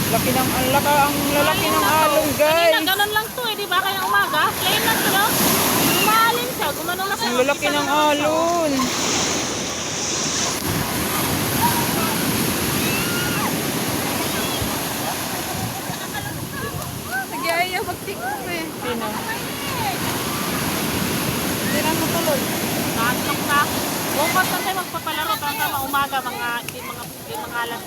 Laki ng, ang lalaki ng alon, Kanina, guys. ganun lang to eh, di ba? Kaya umaga, plain lang to, no? Lumalim siya, gumanong na siya. Ang lalaki ng alon. Nag-iaya mag-tiktok eh. Sino? Hindi na matuloy. Nakatlok na. Bukas na tayo magpapalaro, tama umaga, mga alas.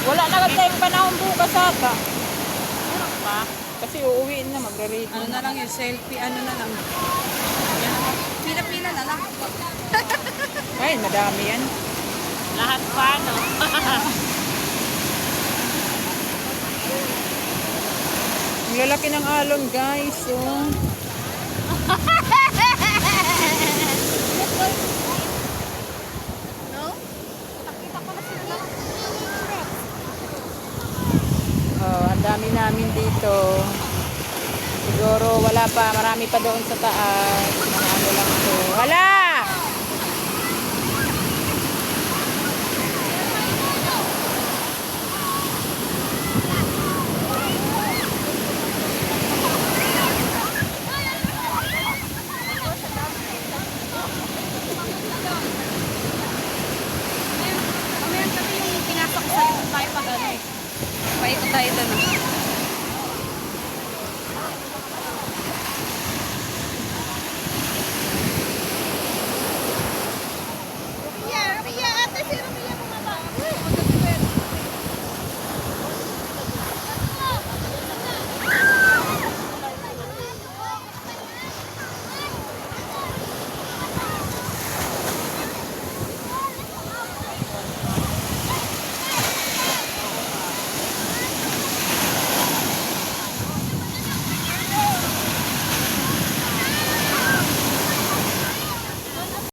Wala na tayong panahon bukas ata. Meron pa. Kasi uuwiin na, magre-ready. Ano na lang yung selfie, ano na lang. Pila-pila na lang. Ay, madami yan. Lahat pa, no? Ang lalaki ng alon, guys. Oh. No? Nakita ko na sila. Oh, ang dami namin dito. Siguro wala pa, marami pa doon sa taas. Mga ano lang to. Hala! Mamaya sabi yung pinasok sa likod tayo pag ano eh. Paikot tayo doon.